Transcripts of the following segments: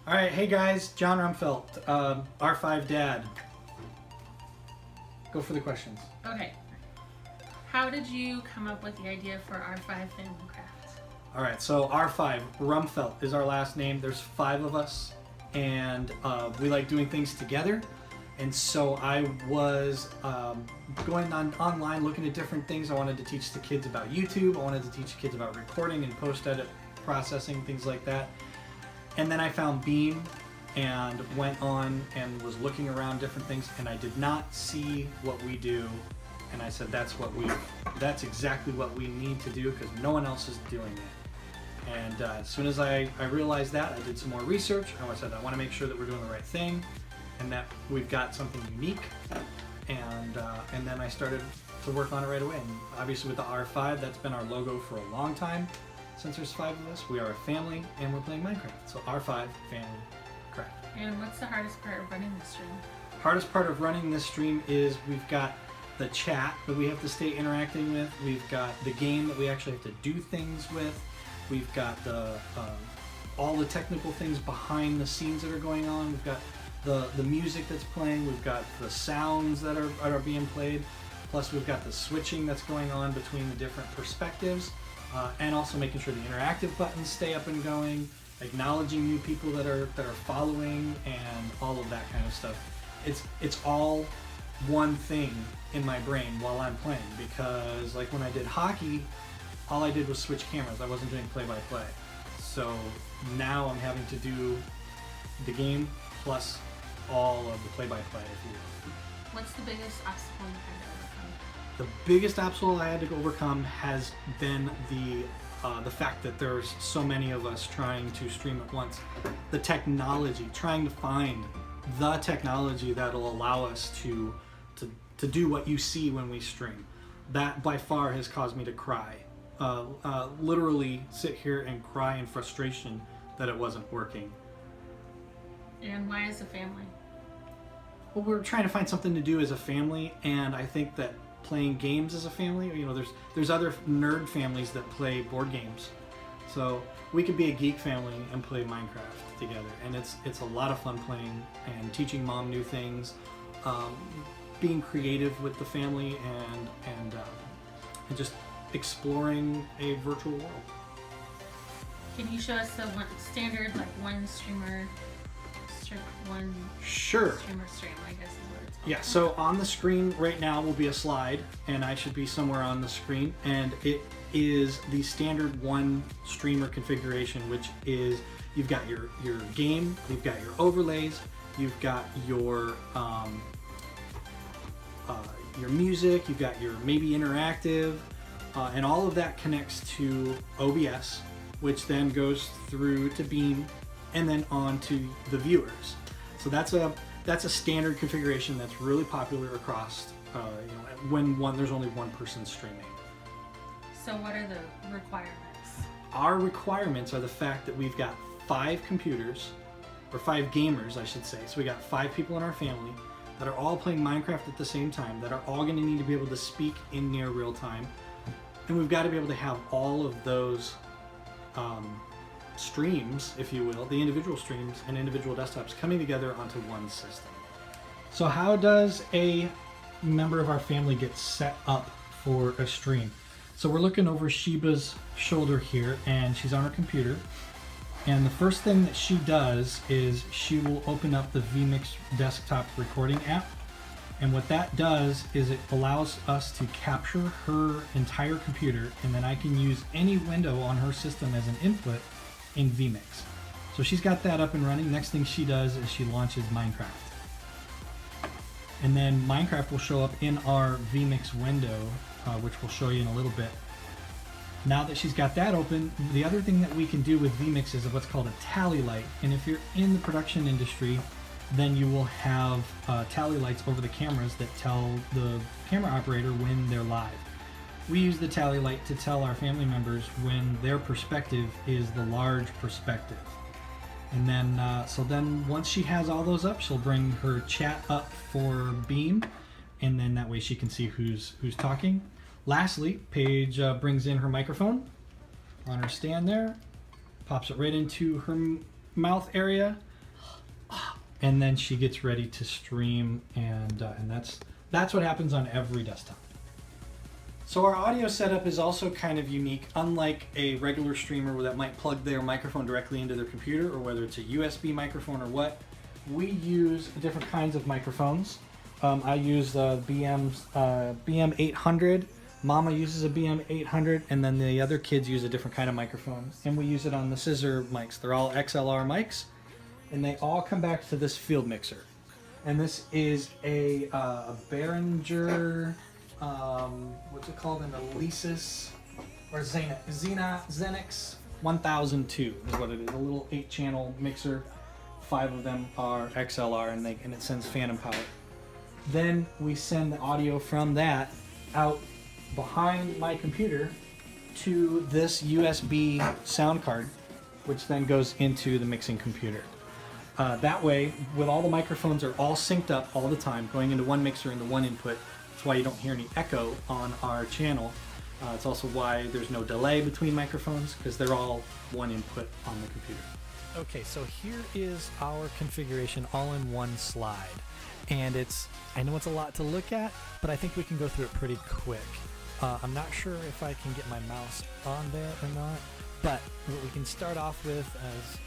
All right, hey guys, John Rumfelt, R5 Dad. Go for the questions. Okay. How did you come up with the idea for R5FamilyCraft? All right, so R5, Rumfelt is our last name. There's 5 of us, and we like doing things together. And so I was going online looking at different things. I wanted to teach the kids about YouTube. I wanted to teach the kids about recording and post-edit processing, things like that. And then I found Beam and went on and was looking around different things, and I did not see what we do. And I said, that's exactly what we need to do because no one else is doing it. And as soon as I realized that, I did some more research. I said, I want to make sure that we're doing the right thing and that we've got something unique. And then I started to work on it right away. And obviously with the R5, that's been our logo for a long time. Since there's 5 of us, we are a family and we're playing Minecraft. So R5 FamilyCraft. And what's the hardest part of running this stream? Hardest part of running this stream is we've got the chat that we have to stay interacting with. We've got the game that we actually have to do things with. We've got the all the technical things behind the scenes that are going on. We've got the music that's playing. We've got the sounds that are being played. Plus we've got the switching that's going on between the different perspectives. And also making sure the interactive buttons stay up and going, acknowledging new people that are following, and all of that kind of stuff. It's all one thing in my brain while I'm playing, because like when I did hockey, all I did was switch cameras. I wasn't doing play-by-play. So now I'm having to do the game plus all of the play-by-play, if you will. What's the biggest obstacle you had to overcome? The biggest obstacle I had to overcome has been the fact that there's so many of us trying to stream at once. The technology, trying to find the technology that'll allow us to do what you see when we stream. That by far has caused me to cry. Literally sit here and cry in frustration that it wasn't working. And why as a family? Well, we're trying to find something to do as a family, and I think that playing games as a family, you know, there's other nerd families that play board games. So we could be a geek family and play Minecraft together, and it's a lot of fun playing and teaching mom new things, being creative with the family, and just exploring a virtual world. Can you show us the standard, like one streamer stream, Sure. streamer stream, I guess is what it's called. Yeah, so on the screen right now will be a slide, and I should be somewhere on the screen, and it is the standard one streamer configuration, which is you've got your game, you've got your overlays, you've got your music, you've got your maybe interactive, and all of that connects to OBS, which then goes through to Beam and then on to the viewers. So that's a standard configuration that's really popular across when there's only one person streaming. So what are the requirements? Our requirements are the fact that we've got 5 computers, or 5 gamers I should say. So we got 5 people in our family that are all playing Minecraft at the same time, that are all going to need to be able to speak in near real time. And we've got to be able to have all of those streams, if you will, the individual streams and individual desktops coming together onto one system. So how does a member of our family get set up for a stream? So we're looking over Sheba's shoulder here, and she's on her computer. And the first thing that she does is she will open up the vMix desktop recording app. And what that does is it allows us to capture her entire computer, and then I can use any window on her system as an input in vMix. So she's got that up and running. Next thing she does is she launches Minecraft. And then Minecraft will show up in our vMix window, which we'll show you in a little bit. Now that she's got that open, the other thing that we can do with vMix is what's called a tally light. And if you're in the production industry, then you will have tally lights over the cameras that tell the camera operator when they're live. We use the tally light to tell our family members when their perspective is the large perspective. And then, so then once she has all those up, she'll bring her chat up for Beam, and then that way she can see who's talking. Lastly, Paige brings in her microphone on her stand there, pops it right into her mouth area, and then she gets ready to stream, and that's what happens on every desktop. So our audio setup is also kind of unique. Unlike a regular streamer that might plug their microphone directly into their computer, or whether it's a USB microphone or what, we use different kinds of microphones. I use the BM 800. Mama uses a BM 800, and then the other kids use a different kind of microphone. And we use it on the scissor mics. They're all XLR mics, and they all come back to this field mixer. And this is a Behringer, what's it called? An Alesis or Xenix 1002 is what it is. A little 8-channel mixer. 5 of them are XLR, and it sends phantom power. Then we send the audio from that out behind my computer to this USB sound card, which then goes into the mixing computer. That way, with all the microphones are all synced up all the time, going into one mixer into one input. That's why you don't hear any echo on our channel. It's also why there's no delay between microphones, because they're all one input on the computer. Okay, so here is our configuration all in one slide. And I know it's a lot to look at, but I think we can go through it pretty quick. I'm not sure if I can get my mouse on there or not, but what we can start off with is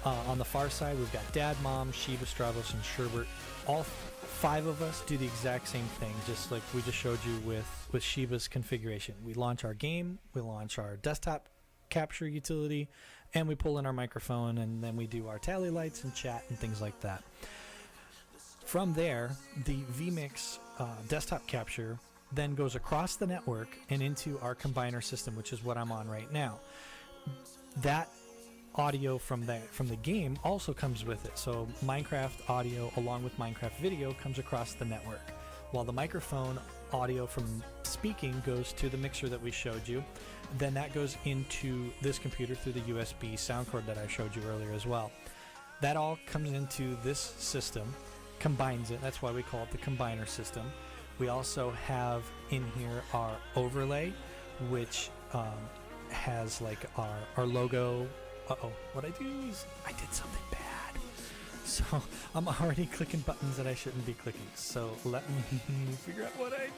on the far side, we've got Dad, Mom, Sheba, Stravos, and Sherbert. All 5 of us do the exact same thing, just like we just showed you with Sheba's configuration. We launch our game, we launch our desktop capture utility, and we pull in our microphone, and then we do our tally lights and chat and things like that. From there, the vMix desktop capture then goes across the network and into our combiner system, which is what I'm on right now. That audio from the game also comes with it. So Minecraft audio along with Minecraft video comes across the network, while the microphone audio from speaking goes to the mixer that we showed you. Then that goes into this computer through the USB sound card that I showed you earlier as well. That all comes into this system, combines it. That's why we call it the combiner system. We also have in here our overlay, which has like our logo. What I do is I did something bad. So I'm already clicking buttons that I shouldn't be clicking. So let me figure out what I did.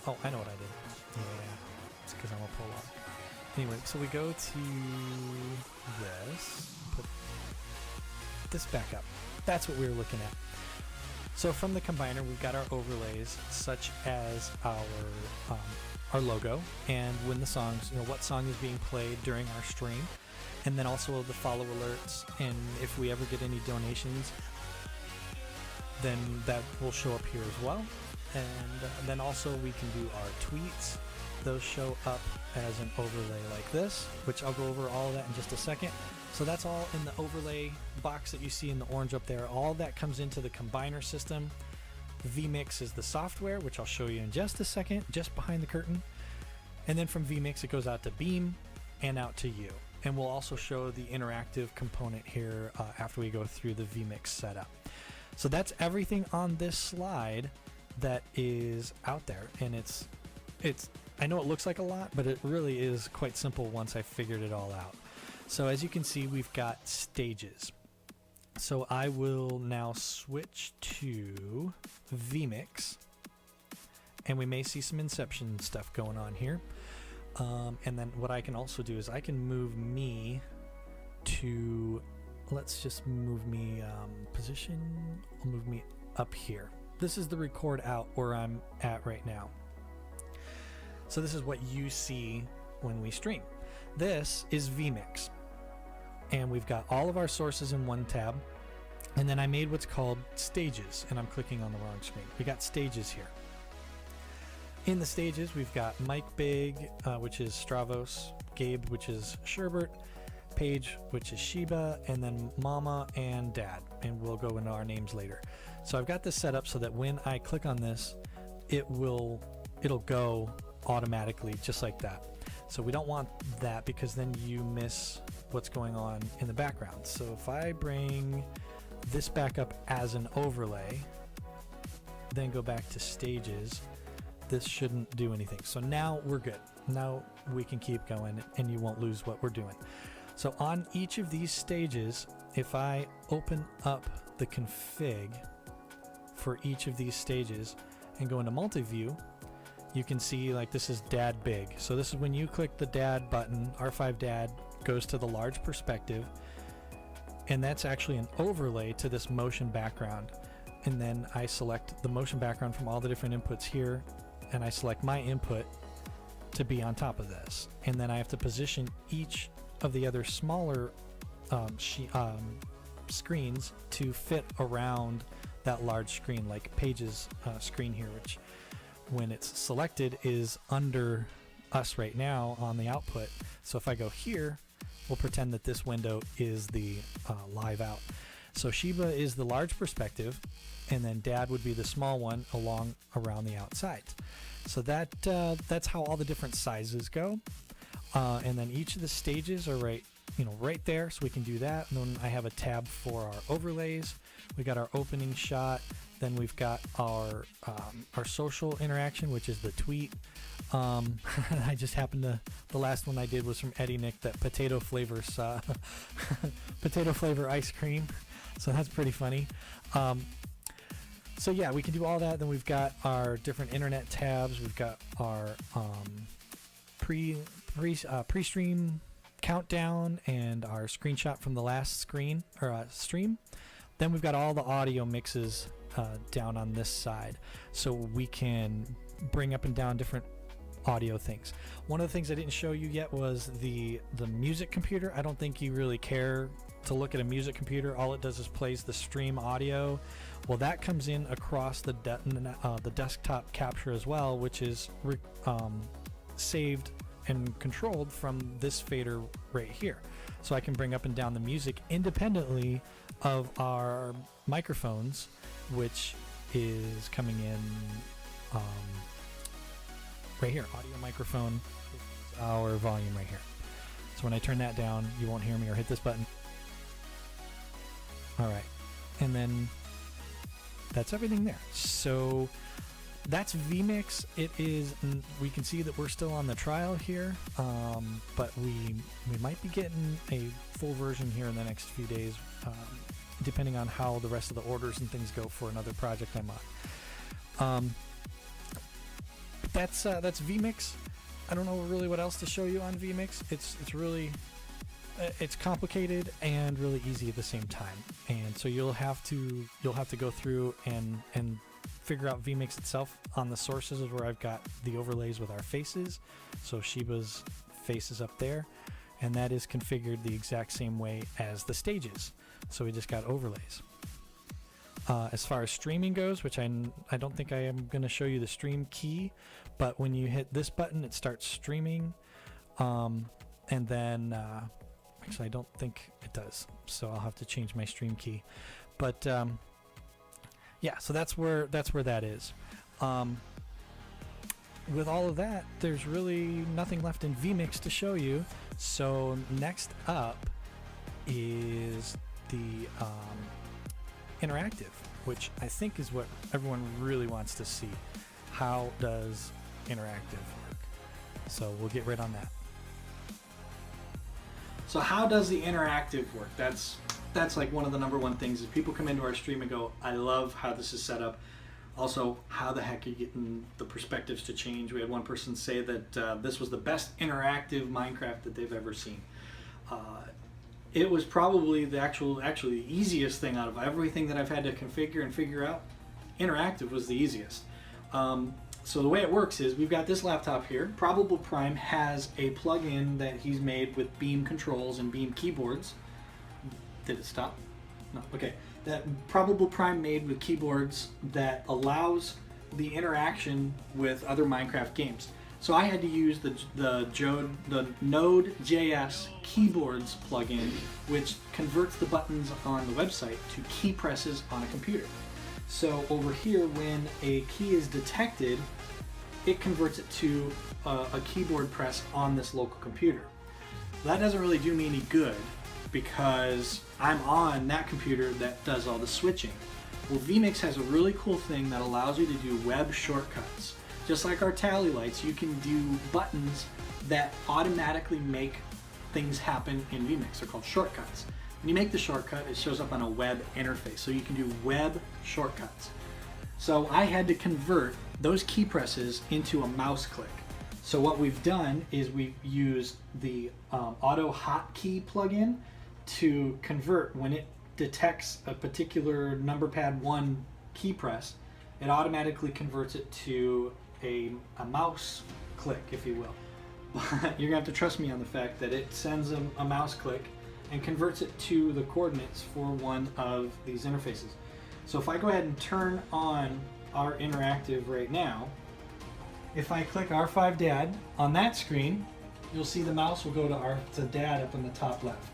Oh, I know what I did. Yeah, it's because I'm a pull-up. Anyway, so we go to this, put this back up. That's what we were looking at. So from the combiner, we've got our overlays, such as our logo, and when the songs, what song is being played during our stream, and then also the follow alerts. And if we ever get any donations, then that will show up here as well. And then also we can do our tweets. Those show up as an overlay like this, which I'll go over all of that in just a second. So that's all in the overlay box that you see in the orange up there. All that comes into the combiner system. The vMix is the software, which I'll show you in just a second, just behind the curtain. And then from vMix, it goes out to Beam and out to you. And we'll also show the interactive component here after we go through the vMix setup. So that's everything on this slide that is out there. And it's I know it looks like a lot, but it really is quite simple once I figured it all out. So as you can see, we've got stages. So I will now switch to vMix, and we may see some Inception stuff going on here. And then what I can also do is I can move me to, let's just move me position, I'll move me up here. This is the record out where I'm at right now. So this is what you see when we stream. This is vMix. And we've got all of our sources in one tab. And then I made what's called stages, and I'm clicking on the wrong screen. We got stages here. In the stages, we've got Mike Big, which is Stravos, Gabe, which is Sherbert, Paige, which is Sheba, and then Mama and Dad. And we'll go into our names later. So I've got this set up so that when I click on this, it'll go automatically just like that. So we don't want that because then you miss what's going on in the background. So if I bring this back up as an overlay, then go back to stages, this shouldn't do anything. So now we're good. Now we can keep going and you won't lose what we're doing. So on each of these stages, if I open up the config for each of these stages and go into multi-view, you can see like this is dad big. So this is when you click the dad button, R5 dad goes to the large perspective, and that's actually an overlay to this motion background. And then I select the motion background from all the different inputs here, and I select my input to be on top of this. And then I have to position each of the other smaller screens to fit around that large screen, like Paige's screen here, which when it's selected is under us right now on the output. So if I go here, we'll pretend that this window is the live out. So Sheba is the large perspective, and then dad would be the small one along around the outside. So that's how all the different sizes go. And then each of the stages are right there, so we can do that. And then I have a tab for our overlays. We got our opening shot. Then we've got our social interaction, which is the tweet. I just happened to, the last one I did was from Eddie Nick, that potato flavor ice cream. So that's pretty funny. So yeah, we can do all that. Then we've got our different internet tabs. We've got our pre-stream countdown and our screenshot from the last screen or stream. Then we've got all the audio mixes down on this side, so we can bring up and down different audio things. One of the things I didn't show you yet was the music computer. I don't think you really care to look at a music computer. All it does is plays the stream audio. Well, that comes in across the desktop capture as well, which is saved and controlled from this fader right here. So I can bring up and down the music independently of our microphones, which is coming in right here. Audio microphone, our volume right here. So when I turn that down, you won't hear me, or hit this button. All right, and then that's everything there. So that's vMix. It is, we can see that we're still on the trial here, but we might be getting a full version here in the next few days, depending on how the rest of the orders and things go for another project I'm on. That's vMix. I don't know really what else to show you on vMix. It's really it's complicated and really easy at the same time, and so you'll have to go through and figure out vMix itself on the sources of where I've got the overlays with our faces. So Sheba's face is up there, and that is configured the exact same way as the stages. So we just got overlays. As far as streaming goes, which I don't think I am going to show you the stream key, but when you hit this button, it starts streaming, and then actually I don't think it does, so I'll have to change my stream key. But yeah, so that's where that is. With all of that, there's really nothing left in vMix to show you. So next up is the interactive, which I think is what everyone really wants to see. How does interactive work? So we'll get right on that. So how does the interactive work? That's like one of the number one things is people come into our stream and go, I love how this is set up. Also, how the heck are you getting the perspectives to change? We had one person say that this was the best interactive Minecraft that they've ever seen. It was probably the actually easiest thing out of everything that I've had to configure and figure out. Interactive was the easiest. So the way it works is we've got this laptop here. Probable Prime has a plug-in that he's made with Beam controls and Beam keyboards. Did it stop? No. Okay. That Probable Prime made with keyboards that allows the interaction with other Minecraft games. So I had to use the Node.js keyboards plugin, which converts the buttons on the website to key presses on a computer. So over here, when a key is detected, it converts it to a keyboard press on this local computer. That doesn't really do me any good because I'm on that computer that does all the switching. Well, vMix has a really cool thing that allows you to do web shortcuts. Just like our tally lights, you can do buttons that automatically make things happen in vMix. They're called shortcuts. When you make the shortcut, it shows up on a web interface, so you can do web shortcuts. So I had to convert those key presses into a mouse click. So what we've done is we've used the auto hotkey plugin to convert when it detects a particular number pad 1 key press, it automatically converts it to a mouse click, if you will. But you're gonna have to trust me on the fact that it sends a mouse click and converts it to the coordinates for one of these interfaces. So if I go ahead and turn on our interactive right now, if I click R5 Dad on that screen, you'll see the mouse will go to Dad up in the top left.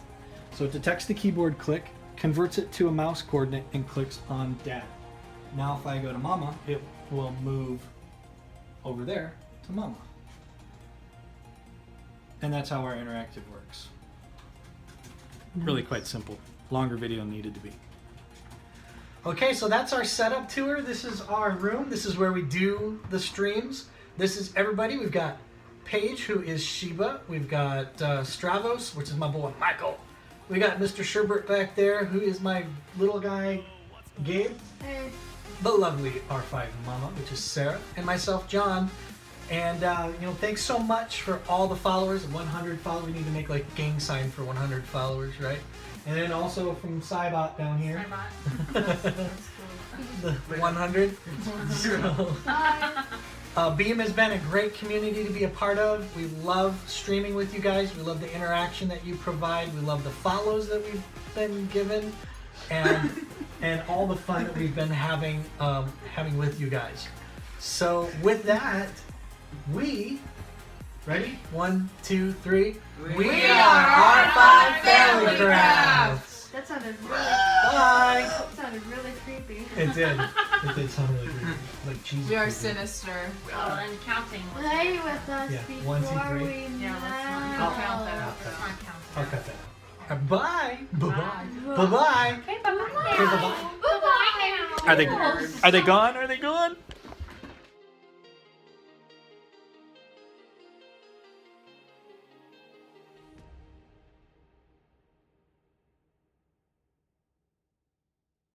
So it detects the keyboard click, converts it to a mouse coordinate, and clicks on Dad. Now if I go to Mama, it will move over there to Mama. And that's how our interactive works. Really quite simple. Longer video needed to be. Okay, so that's our setup tour. This is our room. This is where we do the streams. This is everybody. We've got Paige, who is Sheba. We've got Stravos, which is my boy Michael. We got Mr. Sherbert back there, who is my little guy Gabe. Hey. The lovely R5 Mama, which is Sarah, and myself, John. And thanks so much for all the followers. 100 followers. We need to make like a gang sign for 100 followers, right? And then also from Cybot down here. The 100. Beam has been a great community to be a part of. We love streaming with you guys. We love the interaction that you provide. We love the follows that we've been given, and all the fun that we've been having with you guys. So with that, we ready? 1, 2, 3. We are R5 FamilyCraft. That sounded really. Bye. That sounded really creepy. It did. It did sound really creepy. Like cheesy. We are creepy. sinister. Oh, and counting. Play with us Yeah, before 1, 2, 3. we Yeah, let's know. not count that out. Let's not count that. I'll cut that out. Bye. Bye-bye. Bye. Bye-bye. Okay, bye-bye. Okay, bye-bye. Bye-bye now. Are they gone? Are they gone?